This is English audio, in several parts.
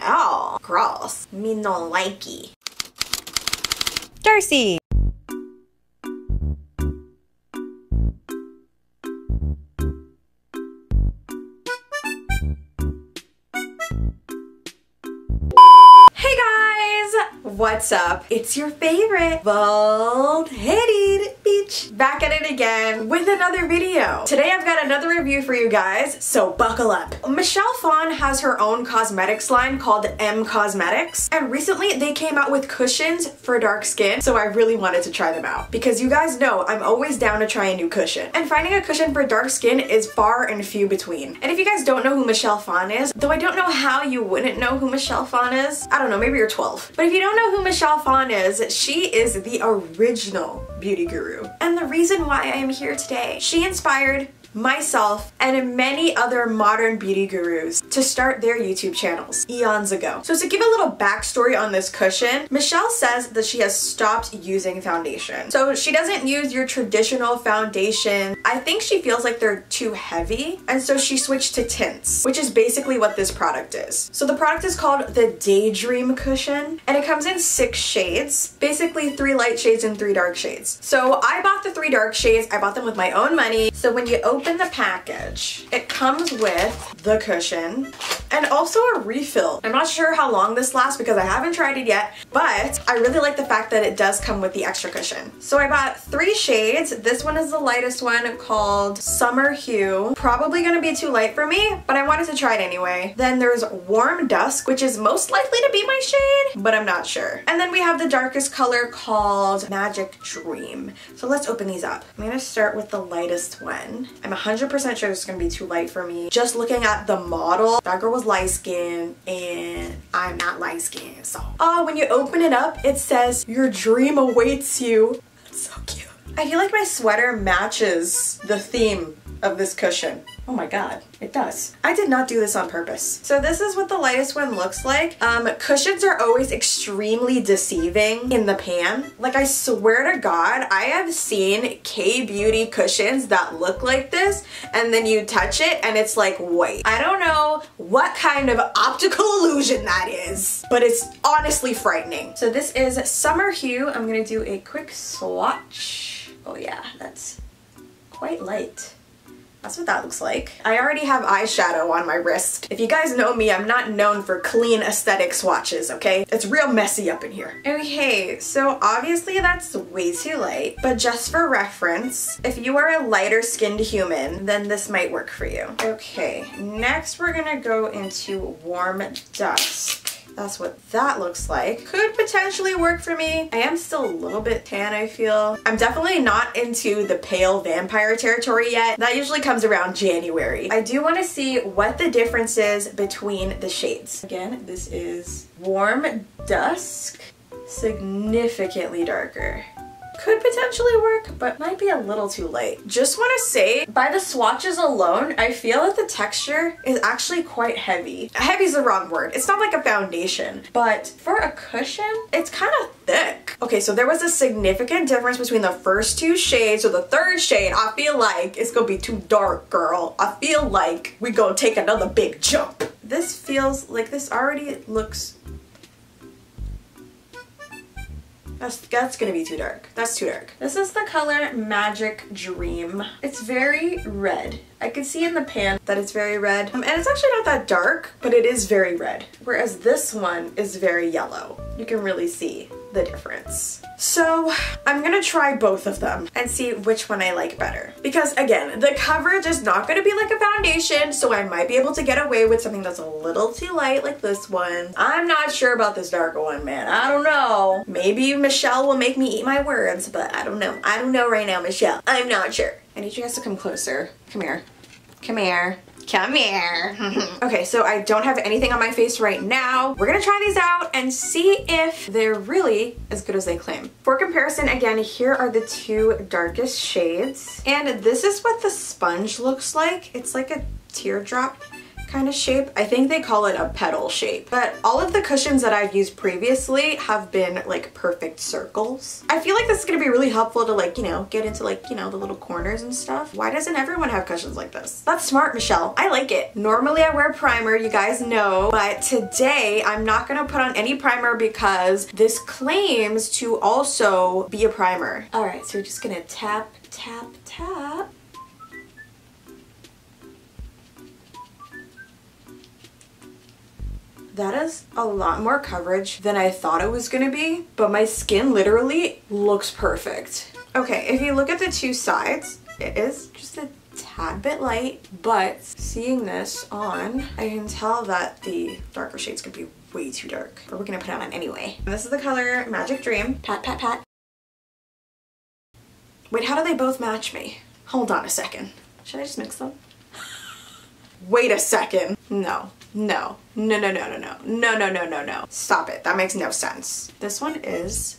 Oh, gross. Me no likey. Darcei. Hey guys! What's up? It's your favorite bald-headed bitch back at it again with another video. Today I've got another review for you guys, so buckle up. Michelle Phan has her own cosmetics line called M Cosmetics, and recently they came out with cushions for dark skin, so I really wanted to try them out because you guys know I'm always down to try a new cushion, and finding a cushion for dark skin is far and few between. And if you guys don't know who Michelle Phan is, though I don't know how you wouldn't know who Michelle Phan is, I don't know, maybe you're 12. But if you don't know who Michelle Phan is, she is the original beauty guru. And the reason why I am here today, she inspired myself and many other modern beauty gurus to start their YouTube channels eons ago. So to give a little backstory on this cushion, Michelle says that she has stopped using foundation. So she doesn't use your traditional foundation. I think she feels like they're too heavy, and so she switched to tints, which is basically what this product is. So the product is called the Daydream Cushion, and it comes in 6 shades, basically 3 light shades and 3 dark shades. So I bought the 3 dark shades. I bought them with my own money. So when you open the package, it comes with the cushion and also a refill. I'm not sure how long this lasts because I haven't tried it yet, but I really like the fact that it does come with the extra cushion. So I bought 3 shades. This one is the lightest one, called Summer Hue. Probably gonna be too light for me, but I wanted to try it anyway. Then there's Warm Dusk, which is most likely to be my shade, but I'm not sure. And then we have the darkest color called Magic Dream. So let's open these up. I'm gonna start with the lightest one. I'm 100% sure this is gonna be too light for me. Just looking at the model, that girl was light skinned and I'm not light skinned, so. Oh, when you open it up, it says, "Your dream awaits you." That's so cute. I feel like my sweater matches the theme of this cushion. Oh my god, it does. I did not do this on purpose. So this is what the lightest one looks like. Cushions are always extremely deceiving in the pan. Like, I swear to god, I have seen K-beauty cushions that look like this, and then you touch it and it's like white. I don't know what kind of optical illusion that is, but it's honestly frightening. So this is Summer Hue. I'm gonna do a quick swatch. Oh yeah, that's quite light. That's what that looks like. I already have eyeshadow on my wrist. If you guys know me, I'm not known for clean aesthetic swatches, okay? It's real messy up in here. Okay, so obviously that's way too light, but just for reference, if you are a lighter skinned human, then this might work for you. Okay, next we're gonna go into Warm Dusk. That's what that looks like. Could potentially work for me. I am still a little bit tan, I feel. I'm definitely not into the pale vampire territory yet. That usually comes around January. I do want to see what the difference is between the shades. Again, this is Warm Dusk, significantly darker. Could potentially work, but might be a little too light. Just want to say, by the swatches alone, I feel that the texture is actually quite heavy. Heavy is the wrong word. It's not like a foundation, but for a cushion, it's kind of thick. Okay, so there was a significant difference between the first 2 shades. So the 3rd shade, I feel like it's gonna be too dark, girl. I feel like we gonna take another big jump. This feels like this already looks... That's gonna be too dark. That's too dark. This is the color Magic Dream. It's very red. I can see in the pan that it's very red. And it's actually not that dark, but it is very red. Whereas this one is very yellow. You can really see the difference. So I'm gonna try both of them and see which one I like better. Because again, the coverage is not gonna be like a foundation, so I might be able to get away with something that's a little too light like this one. I'm not sure about this darker one, man. I don't know. Maybe Michelle will make me eat my words, but I don't know. I don't know right now, Michelle. I'm not sure. I need you guys to come closer. Come here. Come here. Come here. Okay, so I don't have anything on my face right now. We're gonna try these out and see if they're really as good as they claim. For comparison, again, here are the 2 darkest shades. And this is what the sponge looks like. It's like a teardrop kind of shape. I think they call it a petal shape. But all of the cushions that I've used previously have been like perfect circles. I feel like this is gonna be really helpful to like, you know, get into like, you know, the little corners and stuff. Why doesn't everyone have cushions like this? That's smart, Michelle. I like it. Normally I wear primer, you guys know, but today I'm not gonna put on any primer because this claims to also be a primer. All right, so we're just gonna tap, tap, tap. That is a lot more coverage than I thought it was gonna be, but my skin literally looks perfect. Okay, if you look at the two sides, it is just a tad bit light, but seeing this on, I can tell that the darker shade's gonna be way too dark, but we're gonna put it on anyway. And this is the color Magic Dream. Pat, pat, pat. Wait, how do they both match me? Hold on a second. Should I just mix them? Wait a second. No. No. No, no, no, no, no. No, no, no, no, no. Stop it. That makes no sense. This one is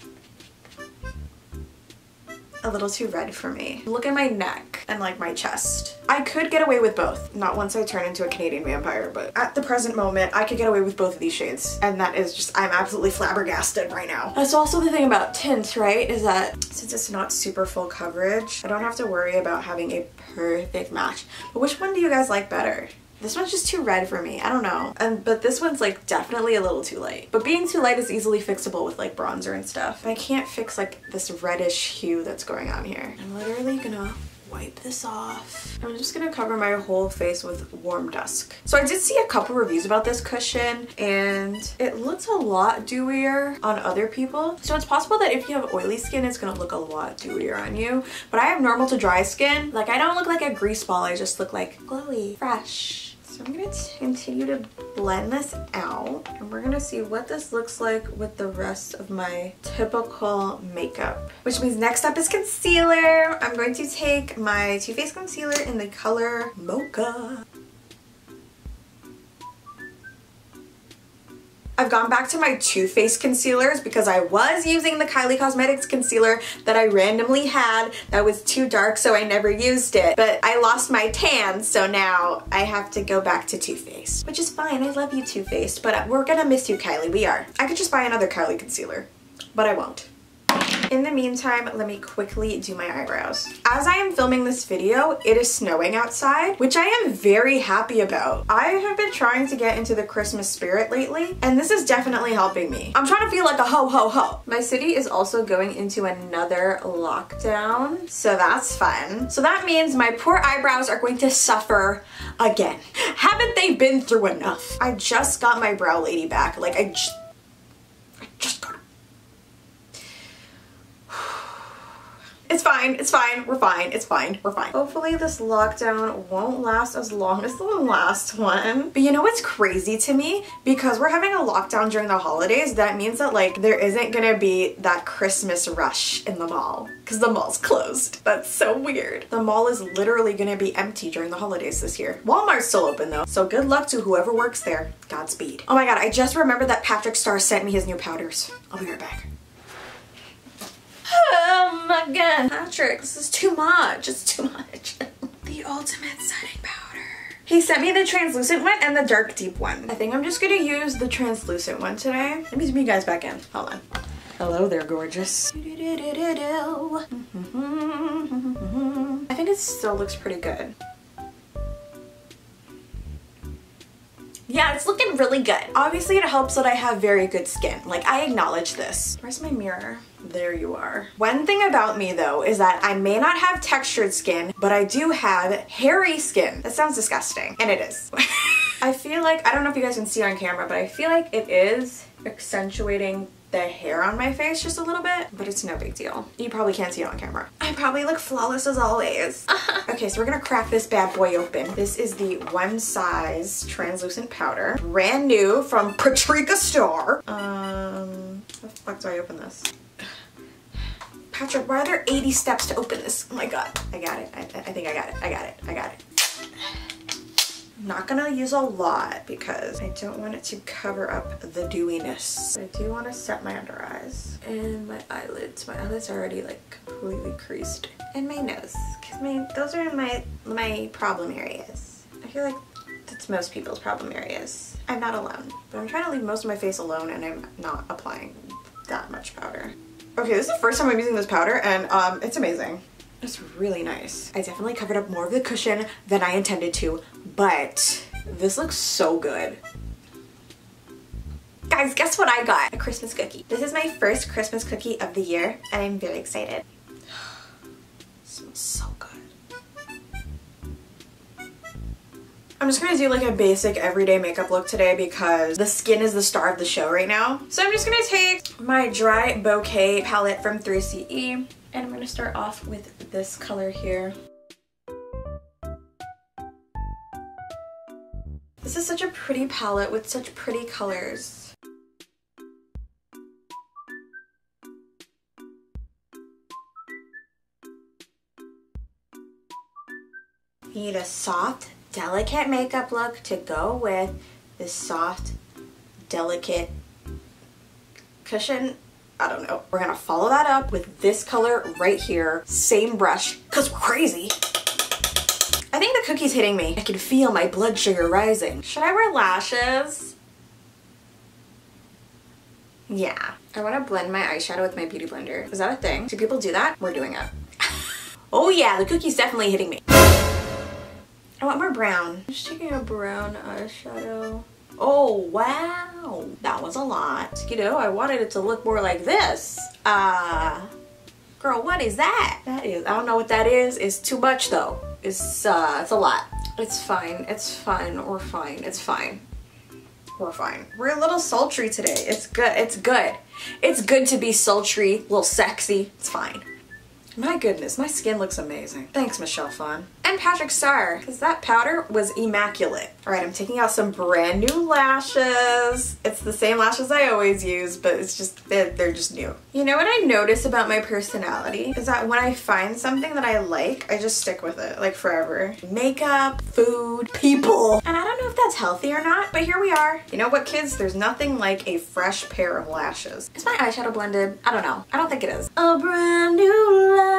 a little too red for me. Look at my neck and like my chest. I could get away with both. Not once I turn into a Canadian vampire, but at the present moment, I could get away with both of these shades. And that is just, I'm absolutely flabbergasted right now. That's also the thing about tints, right? Is that since it's not super full coverage, I don't have to worry about having a perfect match. But which one do you guys like better? This one's just too red for me. I don't know. But this one's like definitely a little too light. But being too light is easily fixable with like bronzer and stuff. I can't fix like this reddish hue that's going on here. I'm literally gonna wipe this off. I'm just gonna cover my whole face with Warm Dusk. So I did see a couple reviews about this cushion and it looks a lot dewier on other people. So it's possible that if you have oily skin, it's gonna look a lot dewier on you. But I have normal to dry skin. Like I don't look like a grease ball, I just look like glowy, fresh. So I'm gonna continue to blend this out and we're gonna see what this looks like with the rest of my typical makeup. Which means next up is concealer. I'm going to take my Too Faced concealer in the color Mocha. I've gone back to my Too Faced concealers because I was using the Kylie Cosmetics concealer that I randomly had that was too dark, so I never used it. But I lost my tan, so now I have to go back to Too Faced. Which is fine, I love you, Too Faced, but we're gonna miss you, Kylie, we are. I could just buy another Kylie concealer, but I won't. In the meantime, let me quickly do my eyebrows. As I am filming this video, it is snowing outside, which I am very happy about. I have been trying to get into the Christmas spirit lately, and this is definitely helping me. I'm trying to feel like a ho ho ho. My city is also going into another lockdown, so that's fun. So that means my poor eyebrows are going to suffer again. Haven't they been through enough? I just got my brow lady back. Like I just got her. It's fine, it's fine, we're fine, it's fine, we're fine. Hopefully this lockdown won't last as long as the last one. But you know what's crazy to me? Because we're having a lockdown during the holidays, that means that like there isn't gonna be that Christmas rush in the mall. Because the mall's closed. That's so weird. The mall is literally gonna be empty during the holidays this year. Walmart's still open though, so good luck to whoever works there. Godspeed. Oh my god, I just remembered that Patrick Starr sent me his new powders. I'll be right back. Oh my god. Patrick, this is too much. It's too much. The ultimate setting powder. He sent me the translucent one and the dark deep one. I think I'm just gonna use the translucent one today. Let me zoom you guys back in. Hold on. Hello there, gorgeous. I think it still looks pretty good. Yeah, it's looking really good. Obviously it helps that I have very good skin. Like, I acknowledge this. Where's my mirror? There you are. One thing about me though is that I may not have textured skin, but I do have hairy skin. That sounds disgusting, and it is. I feel like, I don't know if you guys can see on camera, but I feel like it is accentuating the hair on my face just a little bit, but it's no big deal. You probably can't see it on camera. I probably look flawless as always. Okay, so we're gonna crack this bad boy open. This is the One Size translucent powder. Brand new from Patrick Starr. How the fuck do I open this? Patrick, why are there 80 steps to open this? Oh my god. I got it. I think I got it. I got it. I got it. I'm not gonna use a lot because I don't want it to cover up the dewiness. I do want to set my under eyes and my eyelids. My eyelids are already like completely creased. And my nose, because those are my problem areas. I feel like the It's most people's problem areas. I'm not alone. But I'm trying to leave most of my face alone and I'm not applying that much powder. Okay, this is the first time I'm using this powder and it's amazing. It's really nice. I definitely covered up more of the cushion than I intended to, but this looks so good. Guys, guess what I got? A Christmas cookie. This is my first Christmas cookie of the year and I'm very excited. It smells so good. I'm just gonna do like a basic everyday makeup look today because the skin is the star of the show right now. So I'm just gonna take my Dry Bouquet palette from 3CE and I'm gonna start off with this color here. This is such a pretty palette with such pretty colors. You need a soft, delicate makeup look to go with this soft, delicate cushion. I don't know. We're gonna follow that up with this color right here. Same brush, cause we're crazy. I think the cookie's hitting me. I can feel my blood sugar rising. Should I wear lashes? Yeah. I wanna blend my eyeshadow with my beauty blender. Is that a thing? Do people do that? We're doing it. Oh yeah, the cookie's definitely hitting me. I want more brown. I'm just taking a brown eyeshadow. Oh, wow. That was a lot. You know, I wanted it to look more like this. Girl, what is that? That is, I don't know what that is. It's too much though. It's a lot. It's fine. It's fine. We're fine. It's fine. We're fine. We're a little sultry today. It's good. It's good. It's good to be sultry, a little sexy. It's fine. My goodness, my skin looks amazing. Thanks, Michelle Phan. And Patrick Starr, because that powder was immaculate. All right, I'm taking out some brand new lashes. It's the same lashes I always use, but it's just, they're just new. You know what I notice about my personality? Is that when I find something that I like, I just stick with it, like forever. Makeup, food, people. And I don't know if that's healthy or not, but here we are. You know what, kids? There's nothing like a fresh pair of lashes. Is my eyeshadow blended? I don't know. I don't think it is. A brand new lash.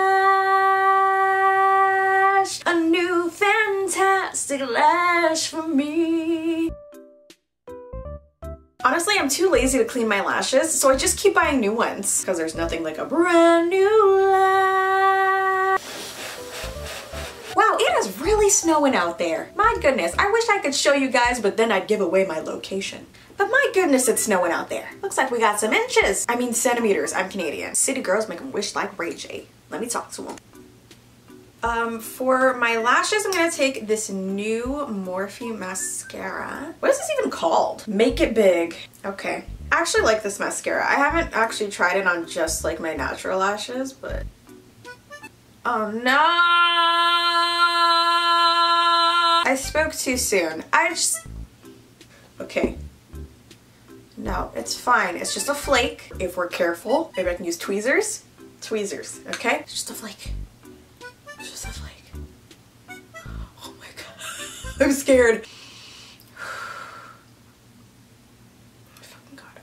A new fantastic lash for me. Honestly, I'm too lazy to clean my lashes, so I just keep buying new ones because there's nothing like a brand new lash. Wow, it is really snowing out there. My goodness, I wish I could show you guys, but then I'd give away my location. But my goodness, it's snowing out there. Looks like we got some inches. I mean centimeters, I'm Canadian. City girls make them wish like Ray J. Let me talk to them. For my lashes, I'm gonna take this new Morphe Mascara. What is this even called? Make It Big. Okay. I actually like this mascara. I haven't actually tried it on just like my natural lashes, but... Oh no! I spoke too soon. Okay. No, it's fine. It's just a flake. If we're careful, maybe I can use tweezers. Tweezers, okay? It's just a flake. It's just a flake. Oh my god. I'm scared. I fucking got it.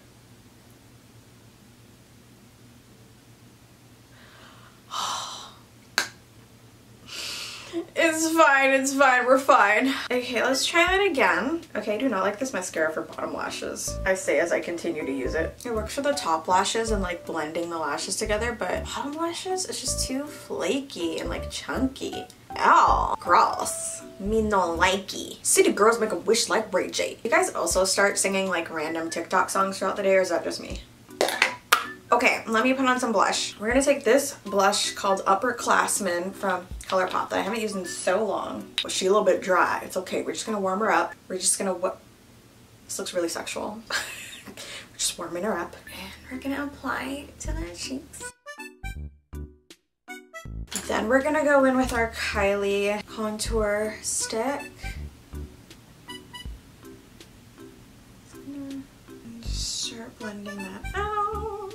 It's fine, it's fine, we're fine. Okay, let's try that again. Okay, I do not like this mascara for bottom lashes. I say as I continue to use it. It works for the top lashes and like blending the lashes together, but bottom lashes, it's just too flaky and like chunky. Ow, gross. Me no likey. City girls make a wish like Ray J. You guys also start singing like random TikTok songs throughout the day, or is that just me? Okay, let me put on some blush. We're gonna take this blush called Upperclassmen from ColourPop that I haven't used in so long. Well, she's a little bit dry. It's okay. We're just gonna warm her up. We're just gonna This looks really sexual. We're just warming her up. And we're gonna apply it to the cheeks. Then we're gonna go in with our Kylie contour stick. And start blending that out.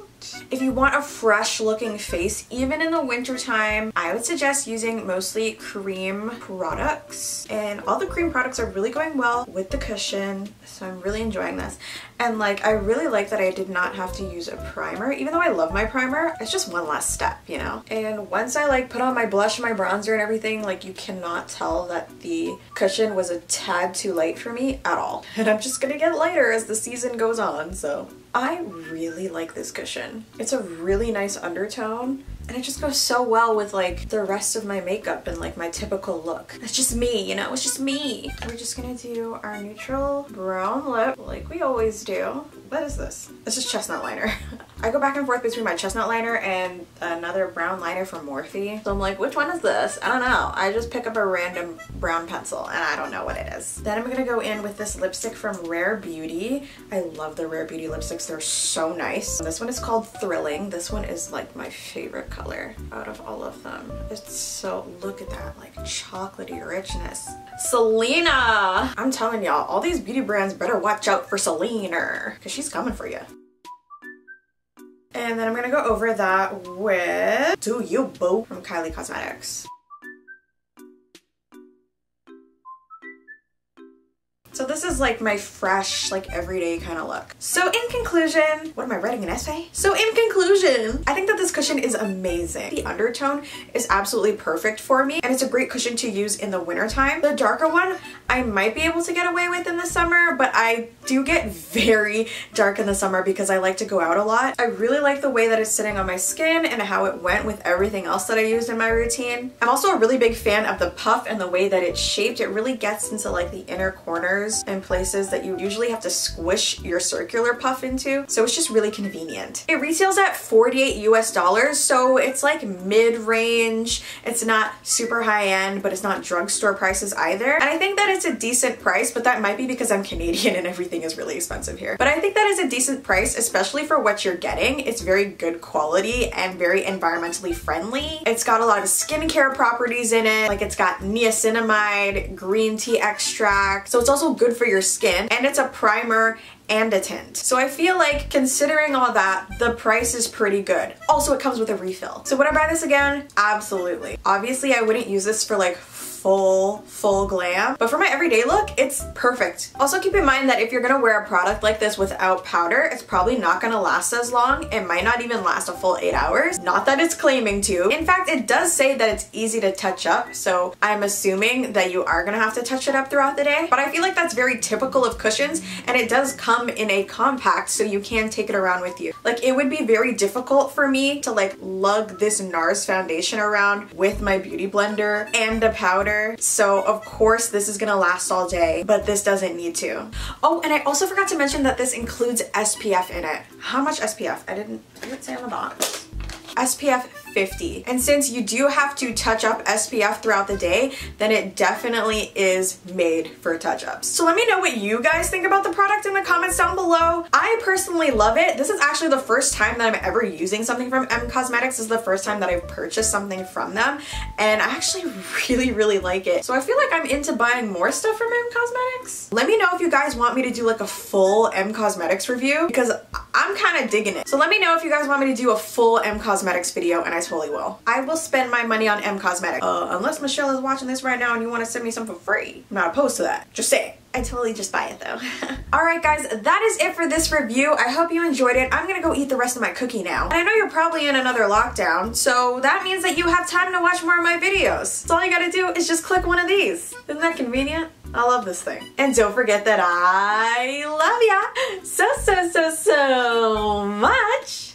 If you want a fresh looking face, even in the winter time, I would suggest using mostly cream products, and all the cream products are really going well with the cushion, so I'm really enjoying this. And like, I really like that I did not have to use a primer, even though I love my primer. It's just one last step, you know? And once I like put on my blush and my bronzer and everything, like you cannot tell that the cushion was a tad too light for me at all. And I'm just gonna get lighter as the season goes on, so. I really like this cushion. It's a really nice undertone, and it just goes so well with like the rest of my makeup and like my typical look. It's just me, you know, it's just me. We're just gonna do our neutral brown lip like we always do. What is this? This is chestnut liner. I go back and forth between my chestnut liner and another brown liner from Morphe. So I'm like, which one is this? I don't know. I just pick up a random brown pencil and I don't know what it is. Then I'm gonna go in with this lipstick from Rare Beauty. I love the Rare Beauty lipsticks. They're so nice. This one is called Thrilling. This one is like my favorite color out of all of them. It's so, look at that, like chocolatey richness. Selena! I'm telling y'all, all these beauty brands better watch out for Selena, because she's coming for you. And then I'm gonna go over that with Do You Boo from Kylie Cosmetics. So this is like my fresh, like everyday kind of look. So in conclusion, what am I writing, an essay? So in conclusion, I think that this cushion is amazing. The undertone is absolutely perfect for me, and it's a great cushion to use in the wintertime. The darker one, I might be able to get away with in the summer, but I do get very dark in the summer because I like to go out a lot. I really like the way that it's sitting on my skin and how it went with everything else that I used in my routine. I'm also a really big fan of the puff and the way that it's shaped. It really gets into like the inner corners and places that you usually have to squish your circular puff into, so it's just really convenient. It retails at $48 US, so it's like mid-range. It's not super high-end, but it's not drugstore prices either. And I think that it's a decent price, but that might be because I'm Canadian and everything is really expensive here. But I think that is a decent price, especially for what you're getting. It's very good quality and very environmentally friendly. It's got a lot of skincare properties in it, like it's got niacinamide, green tea extract, so it's also good for your skin, and it's a primer and a tint. So I feel like, considering all that, the price is pretty good. Also, it comes with a refill. So would I buy this again? Absolutely. Obviously, I wouldn't use this for like full glam, but for my everyday look, it's perfect. Also keep in mind that if you're gonna wear a product like this without powder, it's probably not gonna last as long. It might not even last a full 8 hours. Not that it's claiming to. In fact, it does say that it's easy to touch up, so I'm assuming that you are gonna have to touch it up throughout the day. But I feel like that's very typical of cushions, and it does come in a compact, so you can take it around with you. Like, it would be very difficult for me to like lug this NARS foundation around with my beauty blender and the powder. So of course this is gonna last all day, but this doesn't need to. Oh, and I also forgot to mention that this includes SPF in it. How much SPF? I didn't say on the box. SPF 50. And since you do have to touch up SPF throughout the day, then it definitely is made for touch-ups. So let me know what you guys think about the product in the comments down below. I personally love it. This is actually the first time that I'm ever using something from M Cosmetics. This is the first time that I've purchased something from them, and I actually really like it. So I feel like I'm into buying more stuff from M Cosmetics. Let me know if you guys want me to do like a full M Cosmetics review, because I'm kind of digging it. So let me know if you guys want me to do a full M Cosmetics video, and I totally will. I will spend my money on M Cosmetics. Unless Michelle is watching this right now and you want to send me some for free. I'm not opposed to that. Just say it. I totally just buy it though. Alright guys, that is it for this review. I hope you enjoyed it. I'm gonna go eat the rest of my cookie now. And I know you're probably in another lockdown, so that means that you have time to watch more of my videos. So all you gotta do is just click one of these. Isn't that convenient? I love this thing. And don't forget that I love ya so much.